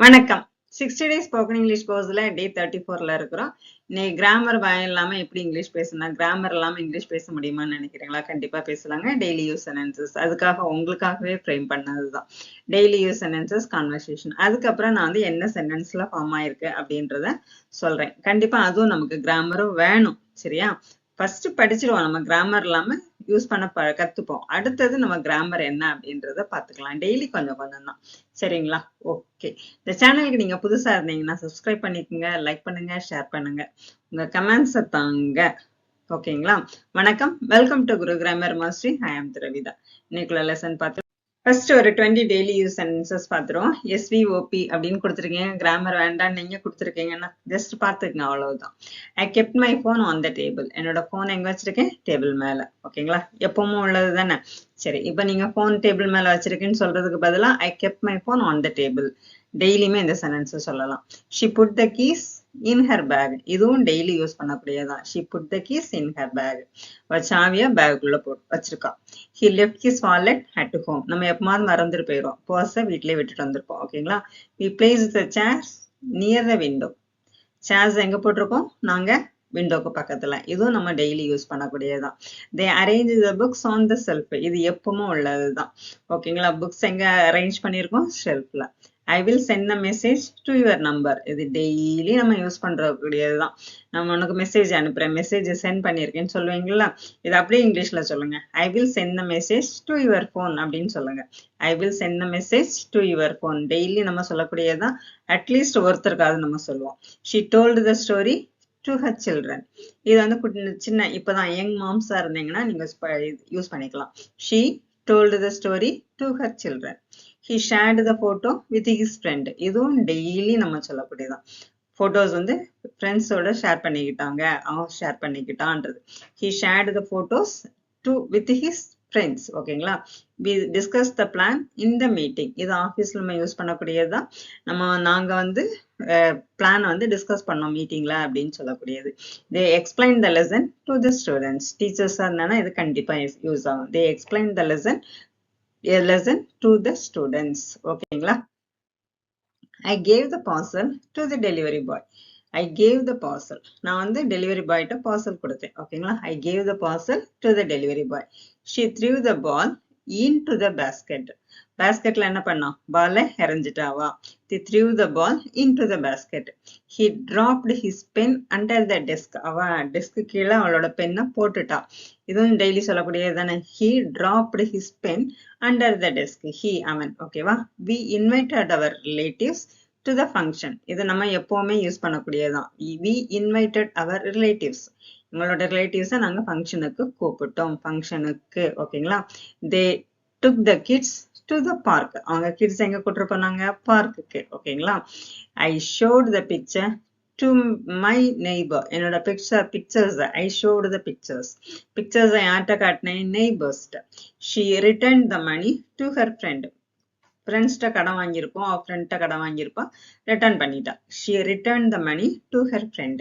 வணக்கம். 60 days spoken English கோர்ஸ்ல டே 34ல இருக்கிறோம். நீ கிராமர் பயம் இல்லாம எப்படி இங்கிலீஷ் பேசணும், கிராமர் இல்லாம இங்கிலீஷ் பேச முடியுமான்னு நினைக்கிறீங்களா? கண்டிப்பா பேசலாங்க. டெய்லி யூஸ் சென்டென்சஸ் அதுக்காக உங்களுக்காகவே ஃப்ரேம் பண்ணதுதான். Daily use sentences conversation. அதுக்கப்புறம் நான் வந்து என்ன சென்டென்ஸ்ல ஃபார்ம் ஆயிருக்கு அப்படின்றத சொல்றேன். கண்டிப்பா அதுவும் நமக்கு கிராமரும் வேணும். சரியா? ஃபர்ஸ்ட் படிச்சிருவோம். நம்ம கிராமர் இல்லாம யூஸ் பண்ண கத்துப்போம். அடுத்தது நம்ம கிராமர் என்ன அப்படின்றத பாத்துக்கலாம். டெய்லி கொஞ்சம் கொஞ்சம் தான். சரிங்களா? ஓகே. இந்த சேனலுக்கு நீங்க புதுசா இருந்தீங்கன்னா சப்ஸ்கிரைப் பண்ணிக்கோங்க, லைக் பண்ணுங்க, ஷேர் பண்ணுங்க, உங்க கமெண்ட்ஸை தாங்க. ஓகேங்களா? வணக்கம். Welcome to Guru grammar mastery. I am Dravitha. இன்னைக்குள்ள லெசன் பார்த்து ஃபர்ஸ்ட் ஒரு 20 டெய்லி யூஸ் சென்டென்சஸ் பார்த்துருவோம். எஸ்விஓபி அப்படின்னு கொடுத்துருக்கீங்க. கிராமர் வேண்டாம் நீங்க கொடுத்துருக்கீங்கன்னா ஜஸ்ட் பார்த்துக்கங்க, அவ்வளவுதான். ஐ kept my phone on the table. என்னோட ஃபோன் எங்க வச்சிருக்கேன்? டேபிள் மேல. ஓகேங்களா? எப்பவும் உள்ளது தானே. சரி, இப்போ நீங்க ஃபோன் டேபிள் மேல வச்சிருக்கேன்னு சொல்றதுக்கு பதிலா I kept my phone on the table. டெய்லியுமே இந்த சென்டென்ஸ் சொல்லலாம். She put the keys in her bag. இதுவும் டெய்லி யூஸ் பண்ணக்கூடியதான். She put the keys in her bag. சாவிய பேக்குள்ள போட்டு வச்சிருக்கா. He left his wallet at home. நம்ம எப்பமாவது மறந்துட்டு போயிடும். பர்ஸை வீட்லயே விட்டுட்டு வந்திருப்போம். ஓகேங்களா? We place the chairs near the window. Chairs எங்க போட்டிருக்கோம்? நாங்க விண்டோக்கு பக்கத்துல. இதுவும் நம்ம daily use பண்ணக்கூடியதான். They arrange the books on the shelf. இது எப்பவுமே உள்ளதுதான். ஓகேங்களா? புக்ஸ் எங்க அரேஞ்ச் பண்ணிருக்கோம்? ஷெல்ஃப்ல. I will send a message to your number. இது டெய்லி நம்ம யூஸ் பண்றக்கூடியதுதான். நம்ம உனக்கு மெசேஜ் அனுப்புறேன், மெசேஜ் சென்ட் பண்ணிருக்கேன்னு சொல்லுவீங்களா? இது அப்படியே இங்கிலீஷ்ல சொல்லுங்க. I will send a message to your phone அப்படின்னு சொல்லுங்க. I will send a message to your phone. Daily நம்ம சொல்லக்கூடியதான். அட்லீஸ்ட் ஒருத்தருக்காவது நம்ம சொல்லுவோம். She told the story to her children. இது வந்து சின்ன இப்பதான் யங் மாம்ஸா இருந்தீங்கன்னா நீங்க யூஸ் பண்ணிக்கலாம். She told the story to her children. he shared the photo with his friend. இதுவும் டெய்லி நம்ம சொல்லக்கூடியதான். போட்டோஸ் வந்து ஃப்ரெண்ட்ஸோட ஷேர் பண்ணிக்கிட்டாங்க, அவன் share பண்ணிக்கிட்டான்றது. he shared the photos with his friends. ஓகேங்களா? we discussed the plan in the meeting. இது ஆஃபீஸ்ல நம்ம யூஸ் பண்ணக்கூடியதுதான். நாங்க வந்து பிளான் வந்து டிஸ்கஸ் பண்ணோம் மீட்டிங்ல அப்படின்னு சொல்லக்கூடியது. they explained the lesson to the students. டீச்சர்ஸா இருந்தானா இது கண்டிப்பா யூஸ் ஆகும். they explained the lesson to the students. ஓகேங்களா? I gave the parcel to the delivery boy. I gave the parcel. நான் வந்து delivery boy ட்ட parcel கொடுத்தேன். ஓகேங்களா? I gave the parcel to the delivery boy. She threw the ball into the basket. பாஸ்கெட்ல என்ன பண்ணோம்? பாலை எறிஞ்சிட்டாவா. He threw the ball into the basket. He dropped his pen under the desk. அவ desk கீழே அவளோட பெண்ணை போட்டுட்டா. இதுவும் டெய்லி சொல்லக்கூடியது தானே. He dropped his pen under the desk. He அவன். ஓகேவா? We invited our relatives to the function. இது நம்ம எப்பவுமே use பண்ணக்கூடியதான். We invited our relatives. உங்களோட ரிலேட்டிவ்ஸை நாங்க ஃபங்க்ஷனுக்கு கூப்பிட்டோம். ஃபங்க்ஷனுக்கு. ஓகேங்களா? They took the kids to the park. அவங்க கிட்ஸ் எங்க கூட்டிட்டு போனாங்க? பார்க்குக்கு. ஓகேங்களா? I showed the picture to my neighbor. என்னோட pictures I showed the pictures யார்கிட்ட காட்டினேன்? neighbors. She returned the money to her friend. ஃப்ரெண்ட்ஸ்ட கடன் வாங்கியிருப்போம், ஃப்ரெண்ட்ட கடன் வாங்கியிருப்பா, ரிட்டர்ன் பண்ணிட்டா. She return the money to her friend.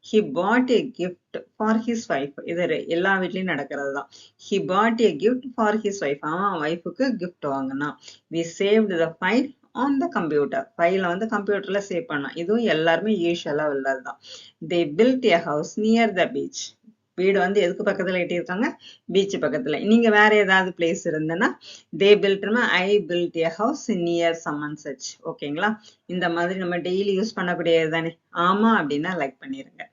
He bought a gift for his wife. இது எல்லா வீட்லயும் நடக்கிறது தான். He bought a gift for his wife. அவன் ஒய்ஃபுக்கு கிஃப்ட் வாங்கினா. We saved the file on the computer. ஃபைலை வந்து கம்ப்யூட்டர்ல சேவ் பண்ணோம். இதுவும் எல்லாருமே யூஸ்வலா உள்ளதுதான். They built a house near the beach. வீடு வந்து எதுக்கு பக்கத்துல கட்டியிருக்காங்க? பீச் பக்கத்துல. நீங்க வேற ஏதாவது பிளேஸ் இருந்ததுன்னா தே பில்ட்னா I build a house near summon such. ஓகேங்களா? இந்த மாதிரி நம்ம டெய்லி யூஸ் பண்ணக்கூடியது தானே. ஆமா அப்படின்னா லைக் பண்ணிருங்க.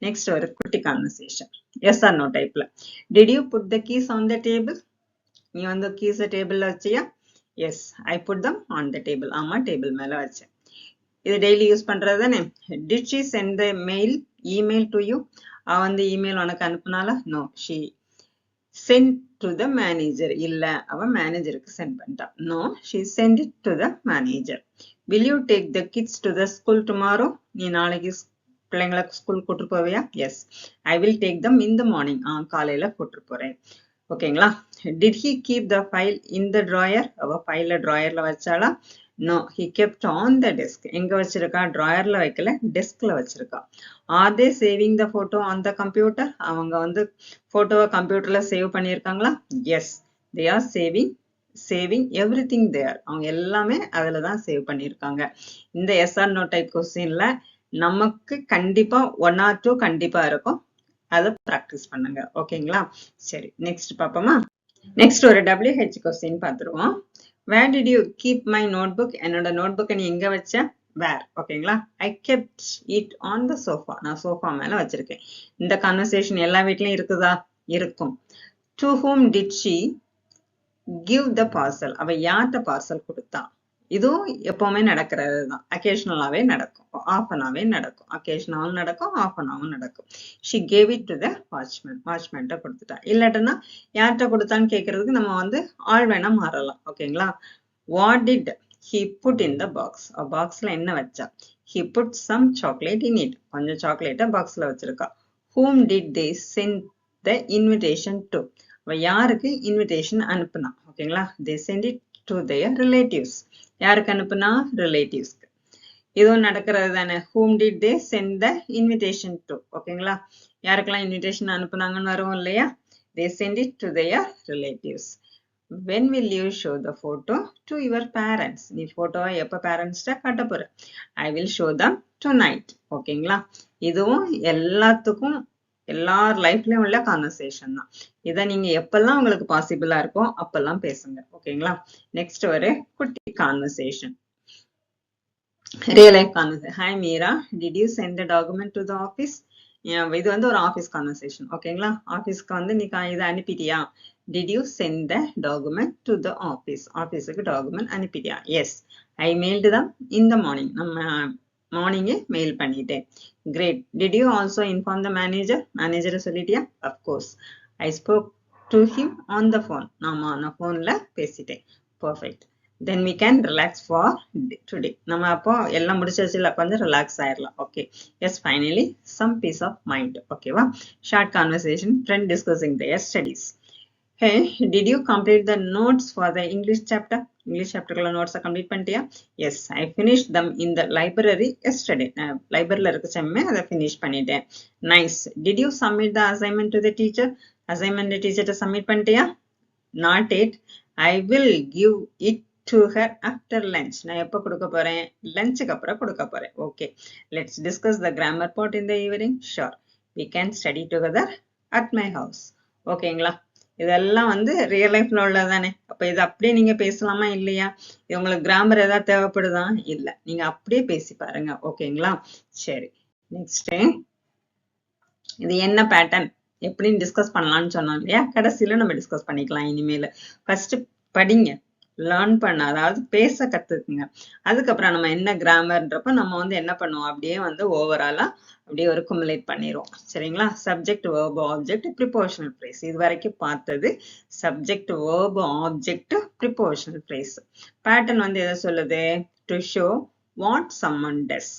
நெக்ஸ்ட் ஒரு குட்டி கான்வர்சேஷன். எஸ் ஆர் நோ டைப்ல. Did you put the keys on the table? நீ வந்து கீஸ டேபிள்ல வச்சியா? Yes, I put them on the table. ஆமா, டேபிள் மேல வச்சேன். இது டெய்லி யூஸ் பண்றது தானே. Did she sent the email to you? அவ வந்து இமெயில் உனக்கு அனுப்புனாலா? No, she sent to the manager. இல்ல, அவ மேனேஜருக்கு சென்ட் பண்ணிட்டா. No, she sent it to the manager. Will you take the kids to the school tomorrow? நீ நாளைக்கு பிள்ளைங்களை ஸ்கூல் கூட்டு போவியா? Yes, I will take them in the morning. காலையில கூட்டு போறேன். ஓகேங்களா? Did he keep the file in the drawer? அவ ஃபைல ட்ராயர்ல வச்சாளா? No, he kept on the desk. எங்க வச்சிருக்கா? டிராயர்ல வைக்கல, டெஸ்க்ல வச்சிருக்கா. Are they saving the photo on the computer? அவங்க வந்து போட்டோவை கம்ப்யூட்டர்ல சேவ் பண்ணியிருக்காங்களா? Yes, they are saving saving everything there. அவங்க எல்லாமே அதுல தான் சேவ் பண்ணியிருக்காங்க. இந்த எஸ் ஆர் நோ டைப் கொஸ்டின்ல நமக்கு கண்டிப்பா 1 or 2 கண்டிப்பா இருக்கும். அதை ப்ராக்டிஸ் பண்ணுங்க. ஓகேங்களா? சரி, நெக்ஸ்ட் பார்ப்போமா? நெக்ஸ்ட் ஒரு WH கொஸ்டின் பார்த்துருவோம். Where did you keep my notebook? என்னோட நோட்புக்கை நீ எங்க வச்ச? வேர். ஓகேங்களா? I kept it on the sofa. நான் சோஃபா மேல வச்சிருக்கேன். இந்த கான்வர்சேஷன் எல்லா வீட்லயும் இருக்குதா? இருக்கும். To whom did she give the parcel? அவ யார்கிட்ட பார்சல் கொடுத்தா? இதுவும் எப்பவுமே நடக்கிறது தான். அக்கேஷனலாவே நடக்கும், ஆஃபனாவே நடக்கும். அக்கேஷனாவும் நடக்கும், ஆஃபனாவும் நடக்கும். She gave it to the watchman. வாட்ச்மேன்ட்ட கொடுத்துட்டா. இல்லாட்டனா யார்கிட்ட கொடுத்தான்னு கேட்கறதுக்கு நம்ம வந்து ஆள் வேணா மாறலாம். ஓகேங்களா? What did he put in the box? பாக்ஸ்ல என்ன வச்சா? He put some chocolate in it. கொஞ்சம் சாக்லேட்டை பாக்ஸ்ல வச்சிருக்கா. whom did they send the invitation to? அவ யாருக்கு இன்விடேஷன் அனுப்புனா? ஓகேங்களா? they send it to their relatives. யாருக்கு அனுப்புனா? ரிலேட்டிவ்ஸ்க்கு. இதுவும் நடக்கிறது தானே. whom did they send the invitation to? ஓகேங்களா? யாருக்கெல்லாம் இன்விடேஷன் அனுப்புனாங்கன்னு வரும் இல்லையா? they send it to their relatives. when will you show the photo to your parents? நீ போட்டோவை எப்ப பேரண்ட்ஸ்ட காட்ட போற? I will show them tonight. ஓகேங்களா? இதுவும் எல்லாத்துக்கும் எல்லார் லைஃப்லயும் உள்ள கான்வர்சேஷன் தான். இதை நீங்க எப்பெல்லாம் உங்களுக்கு பாசிபிளா இருக்கோ அப்பெல்லாம் பேசுங்க. ஓகேங்களா? நெக்ஸ்ட் ஒரு குட்டி conversation, real life conversation. Hi Meera, did you sent the document to the office? இது வந்து ஒரு ஆஃபீஸ் கான்வர்சேஷன். ஓகேங்களா? ஆஃபீஸ்க்கு வந்து நீ இதை அனுப்பிட்டியா? Did you sent the document to the office? ஆஃபீஸுக்கு டாக்குமெண்ட் அனுப்பிட்டியா? Yes, I mailed them in the morning. நம்ம மார்னிங்கே மெயில் பண்ணிட்டேன். Great. Did you also inform the manager? மேனேஜரை சொல்லிட்டியா? Of course, I spoke to him on the phone. நான் ஃபோன்ல பேசிட்டேன். Perfect. then we can relax for today. நம்ம அப்போ எல்லாம் முடிச்சிருச்சுல, கொஞ்சம் ரிலாக்ஸ் ஆயிரலாம். Okay, yes, finally some peace of mind. ஓகேவா? Short conversation, friend discussing their studies. Hey, did you complete the notes for the English chapter? English chapter notes complete பண்ணிட்டியா? Yes, I finished them in the library yesterday. லைப்ரரியில இருக்க செம்மே அதை finish பண்ணிட்டேன். Nice. Did you submit the assignment to the teacher? Assignment teacher submit பண்ணிட்டியா? Not yet. I will give it to her after lunch. நான் எப்போ கொடுக்க போறேன்? லஞ்சுக்கு அப்புறம் கொடுக்க போறேன். Okay, let's discuss the grammar part in the evening. Sure, we can study together at my house. ஓகேங்களா? இதெல்லாம் வந்து ரியல் லைஃப்ல உள்ளதானே. அப்ப இது அப்படியே நீங்க பேசலாமா இல்லையா? இது உங்களுக்கு கிராமர் ஏதாவது தேவைப்படுதா? இல்ல, நீங்க அப்படியே பேசி பாருங்க. ஓகேங்களா? சரி, நெக்ஸ்ட் இது என்ன பேட்டர்ன் எப்படின்னு டிஸ்கஸ் பண்ணலாம்னு சொன்னோம் இல்லையா? கடைசியில நம்ம டிஸ்கஸ் பண்ணிக்கலாம் இனிமேல். ஃபர்ஸ்ட் படிங்க, லேர்ன் பண்ண, அதாவது பேச கத்துக்குங்க. அதுக்கப்புறம் நம்ம என்ன கிராமர்ன்றப்ப நம்ம வந்து என்ன பண்ணுவோம், அப்படியே வந்து ஓவராலா அப்படியே ஒரு குமுலேட் பண்ணிடுவோம். சரிங்களா? Subject, verb, object, prepositional phrase. இது வரைக்கும் பார்த்தது subject, verb, object, prepositional phrase. Pattern வந்து எதை சொல்லுது? டு ஷோ வாட் சம்மன் டஸ்.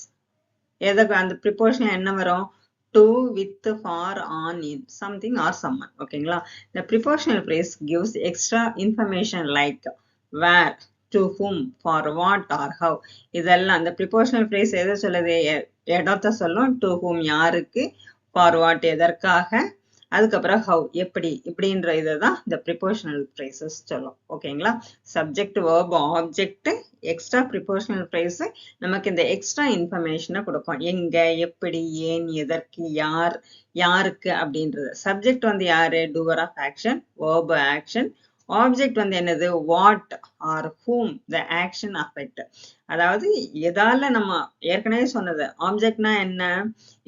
எதுக்கு அந்த ப்ரிப்போஷன் என்ன வரும்? to, with, for, on, in, something or someone. ஓகேங்களா? The prepositional phrase gives extra information like where, to whom, for what or how. இதெல்லாம் அந்த prepositional phrase எதை சொல்லுது? இடத்தை சொல்லும். to whom யாருக்கு, for what எதற்காக, அதுக்கப்புறம் how எப்படி, இப்படின்ற இதுதான் இந்த prepositional phrases சொல்லும். ஓகேங்களா? Subject, verb, object, extra prepositional phrase நமக்கு இந்த எக்ஸ்ட்ரா இன்ஃபர்மேஷனை கொடுக்கும். எங்க, எப்படி, ஏன், எதற்கு, யார், யாருக்கு அப்படின்றது. சப்ஜெக்ட் வந்து யாரு? doer of action, verb action. Object வந்து என்னது? What are whom the action affect. அதாவது எதால நம்ம ஏற்கனவே சொன்னது, ஆப்ஜெக்ட்னா என்ன?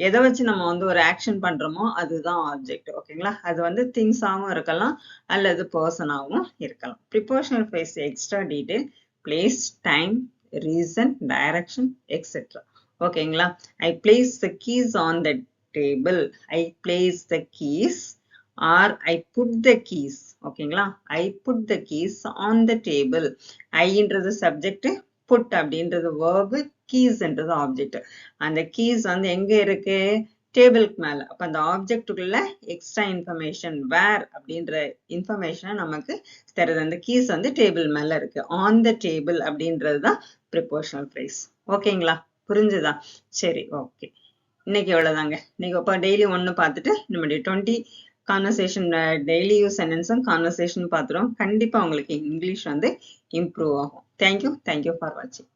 எதை வச்சு நம்ம வந்து ஒரு ஆக்ஷன் பண்றோமோ அதுதான் ஆப்ஜெக்ட். ஓகேங்களா? அது வந்து திங்ஸாகவும் இருக்கலாம் அல்லது பர்சனாகவும் இருக்கலாம். Prepositional phrase extra detail, place, time, reason, direction, etcetera. ஓகேங்களா? I place the keys on the table. I place the keys or I put the keys. ஓகேங்களா? I put the keys on the table. ஐன்றது subject, put அப்படின்றது verb, keys என்றது object. அந்த keys வந்து எங்க இருக்கு? டேபிளுக்கு மேல. அப்ப அந்த ஆப்ஜெக்டுக்குள்ள எக்ஸ்ட்ரா இன்ஃபர்மேஷன் வேர் அப்படின்ற இன்ஃபர்மேஷனை நமக்கு தருது. அந்த கீஸ் வந்து டேபிள் மேல இருக்கு. ஆன் த டேபிள் அப்படின்றது தான் ப்ரிப்போஷனல் ஃப்ரேஸ். ஓகேங்களா? புரிஞ்சுதா? சரி, ஓகே. இன்னைக்கு எவ்வளவுதாங்க. இன்னைக்கு அப்ப டெய்லி ஒண்ணு பார்த்துட்டு நம்மளுடைய 20 கான்வர்சேஷன் டெய்லி யூஸ் சென்டென்ஸும் கான்வர்சேஷன் பார்த்துரும். கண்டிப்பா உங்களுக்கு இங்கிலீஷ் வந்து இம்ப்ரூவ் ஆகும். தேங்க்யூ ஃபார் வாட்சிங்.